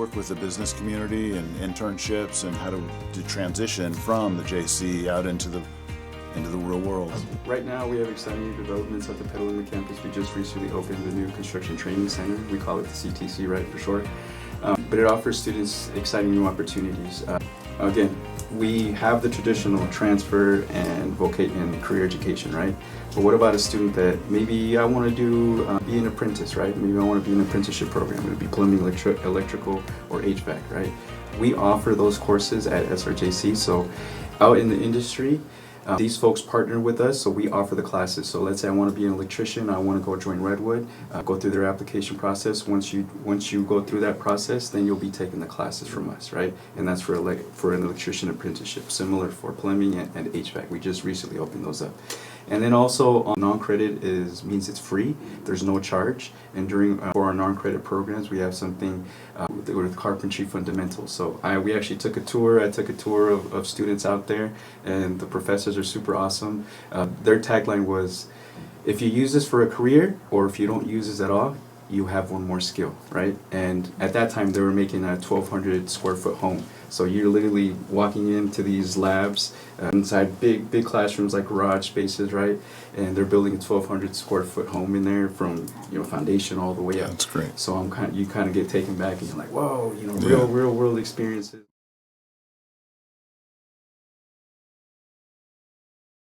work with the business community and internships and how to transition from the JC out into the real world. Right now we have exciting new developments at the Petaluma campus. We just recently opened the new construction training center. We call it the CTC, right, for short. But it offers students exciting new opportunities. Again, we have the traditional transfer and career education, right? But what about a student that maybe I want to do be an apprentice, right? Maybe I want to be in an apprenticeship program. It would be plumbing, electrical, or HVAC, right? We offer those courses at SRJC. So out in the industry, these folks partner with us, so we offer the classes. So let's say I want to be an electrician, I want to go join Redwood, go through their application process. Once you go through that process, then you'll be taking the classes from us, right? And that's for an electrician apprenticeship, similar for plumbing and HVAC. We just recently opened those up. And then also non-credit means it's free. There's no charge. And for our non-credit programs, we have something with carpentry fundamentals. So we actually took a tour. I took a tour of students out there, and the professors are super awesome. Their tagline was, if you use this for a career, or if you don't use this at all, you have one more skill, right? And at that time, they were making a 1,200 square foot home. So you're literally walking into these labs inside big classrooms, like garage spaces, right? And they're building a 1,200 square foot home in there from foundation all the way up. That's great. So you kind of get taken back, and you're like, whoa, real world experiences.